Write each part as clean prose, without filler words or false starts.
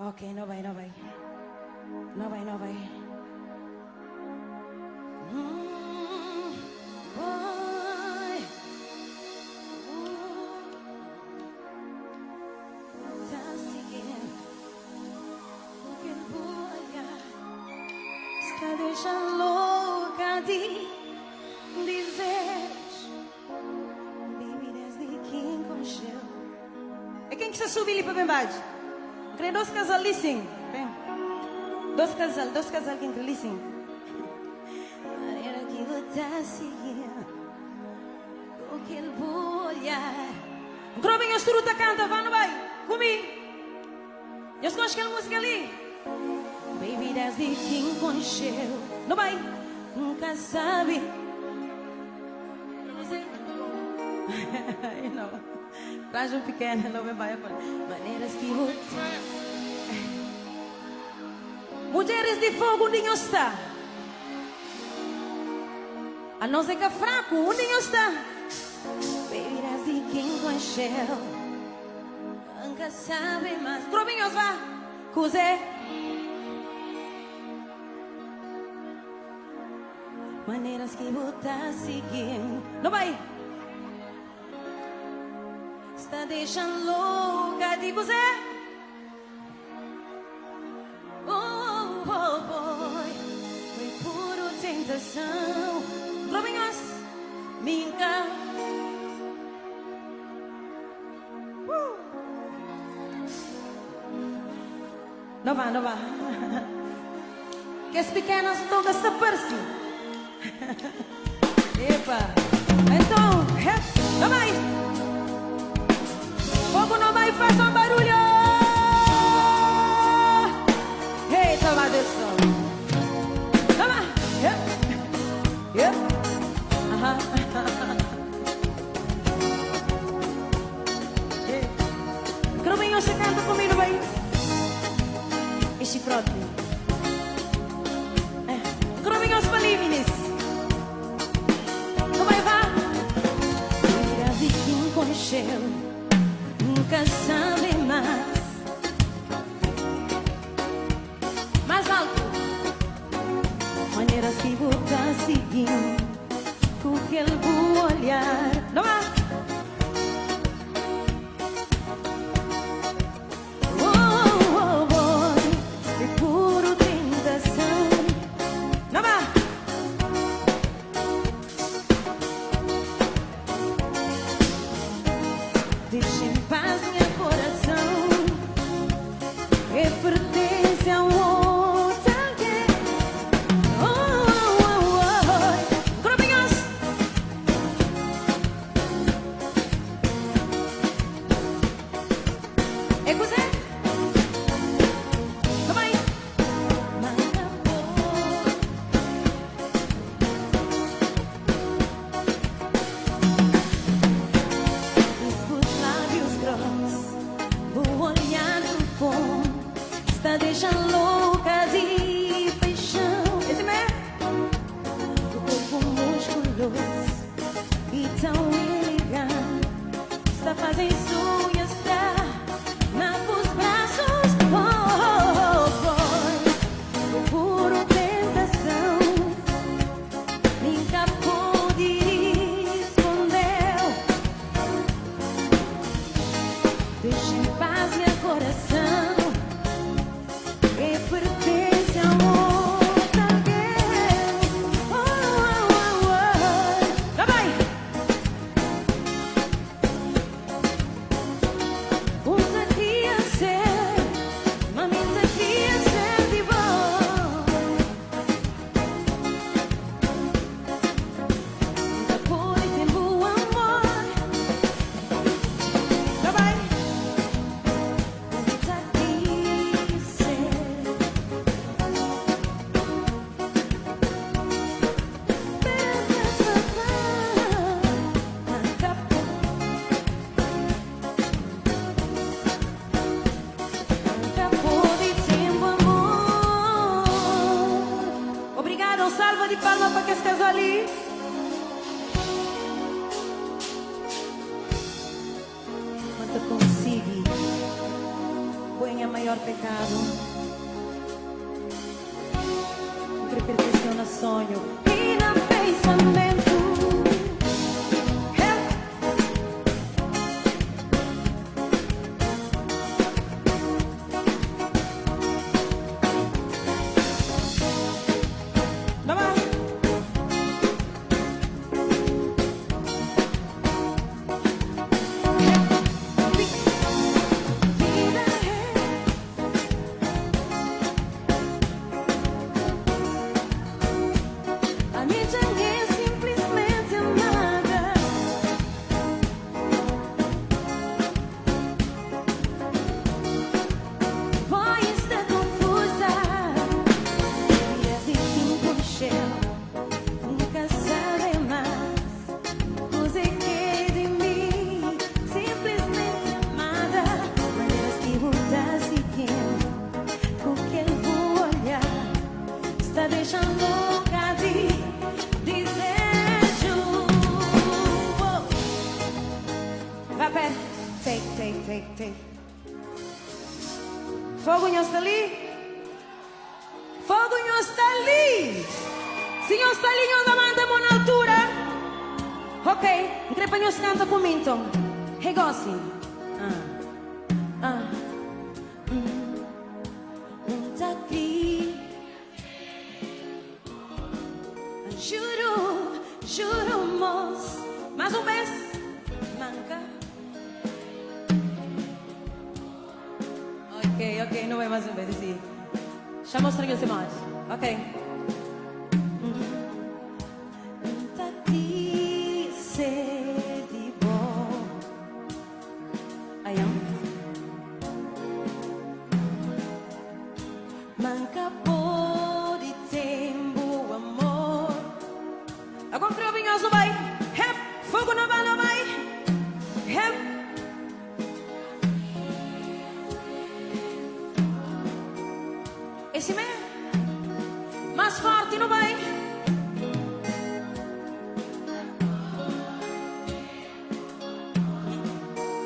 Ok, não vai, não vai. Não vai, não vai. Boy. Tá seguindo aquele olhar. Está deixando louca de dizer. Baby, desde que encontrou. É quem que você subiu ali para bem baixo? Queria dois casal ali sim. Dois casal que entre ali sim. Maneira que você tá seguindo com aquele olhar. Grobem os truta canta, vá, não vai? Comigo. Eu escolho aquela música ali. Baby, desde que encontrou. Não vai? Nunca sabe. Não. Traz um pequeno, não me vai a maneiras que você. Mulheres de fogo, onde está? A não ser que é fraco, onde está? Baby, desde que encontrou. Nunca sabe mais. Grobinhos, vá. Cusé. Maneiras que você tá seguindo. Não vai? Está deixando louca de você. Oh, oh, boy. Foi puro tentação. Globinhos, minca. Não vá, não vá. Que as pequenas todas se aparecem. Epa. Então, não vai. Fogo não vai fazer um barulho. Eita, maldição. Toma. Grobinho, você canta comigo, vai. Esse próprio. Grobinho, os palímenes. Não vai, vá. Mira, vi que encontrou. Nunca sabe mais. Mais alto. Maneiras que você tá seguindo com aquele olhar. Não há. Oh, oh, oh, de puro tentação. Não há. Deixa em paz meu coração, que pertence a um outro alguém. Oh, oh, oh, oh. Grobinhos. É você? Vamos aí. O olhar do fundo está deixando louca de paixão. Esse mesmo. O corpo musculoso e tão elegante está fazendo sonhos estar nos braços. Oh, oh, oh, puro tentação. Nunca pude esconder. Deixa em paz meu coração, que pertence a outro alguém. Oh, oh, oh, oh. Lá vai. maior pecado. Entre perfeição no sonho e no pensamento. Deixando louca de desejo. Vai pé, take. Fogo está ali? Fogo está ali? Senhor está ali, onde manda a mão na altura? Ok, entrepanhos canta comigo. Regoce. Juro, moço. Mais um vez. Manca. Ok, não é mais um vez assim. Chama os estranhos demais. Ok. Tá aqui, sede bom. Aí, manca pode tempo amor. Agora creio vinhoso vai. Hep, fogo não vai. Hep. Esse me mais forte não vai.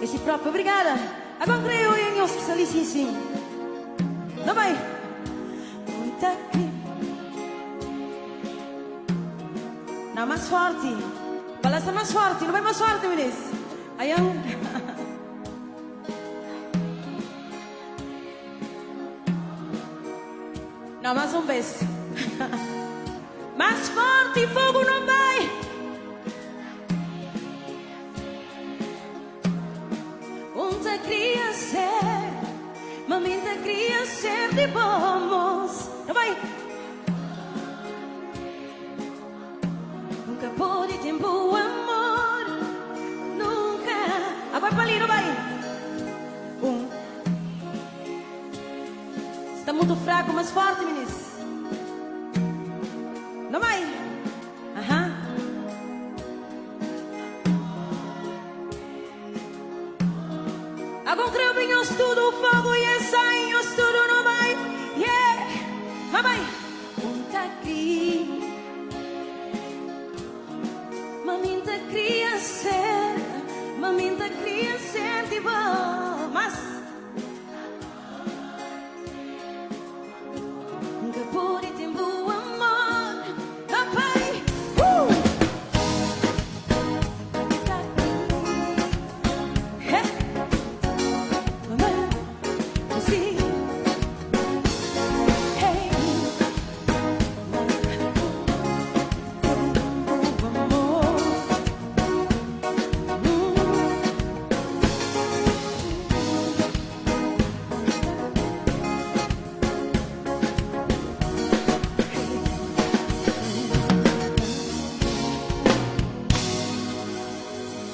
Esse próprio, obrigada. Agora creio em os felicíssimo. Não vai. Muito aqui. Não, mais forte. Balança mais forte. Não vai mais forte, me diz. Aí, não, mais um beijo. Mais forte, fogo não vai. Onde queria ser, mamita queria ser de bons. Não vai. Nunca pôde tempo amor. Nunca. Agora para ali, não vai. Está muito fraco, mais forte, meninas. Não vai. Agora creio bem os tudo, o fogo e essa em os tudo não vai. Yeah. Não vai. Tá aqui. Maminta queria ser de bom. Mas nunca pude tempo amor. Papai. Tá aqui. Mamãe. Assim. Hey.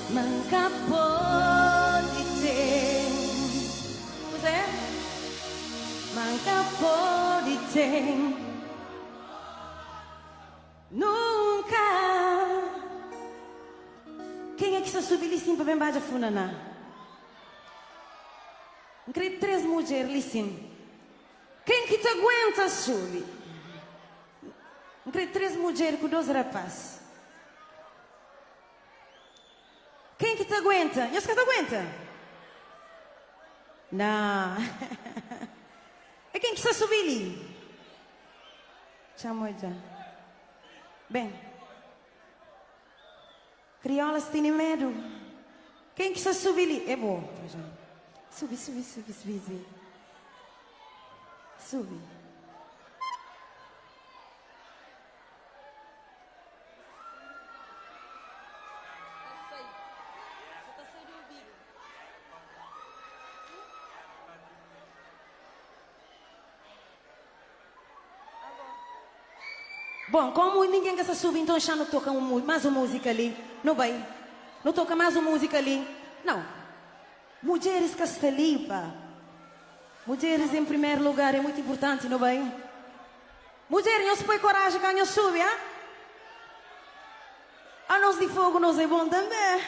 Manca pode ter. Você? Manca pode ter. Nunca. Quem é que está subindo ali sim para bem baixo a funaná? Não creio 3 mulheres ali sim. Quem que te aguenta subir? Não creio 3 mulheres com 2 rapazes. Quem que te aguenta? E os que te aguenta? Não. E quem que está subindo ali? Chamo já. Bem. Criolas têm medo. Quem que está subindo ali? É bom. Sube. Sube. Bom, como ninguém quer subir, então já não toca mais uma música ali. Não vai. Não toca mais uma música ali. Não. Mulheres que estão ali, pá. Mulheres em primeiro lugar é muito importante, não vai? Mulheres, não se põe coragem quando eu subo, ah? A nós de fogo, nós é bom também.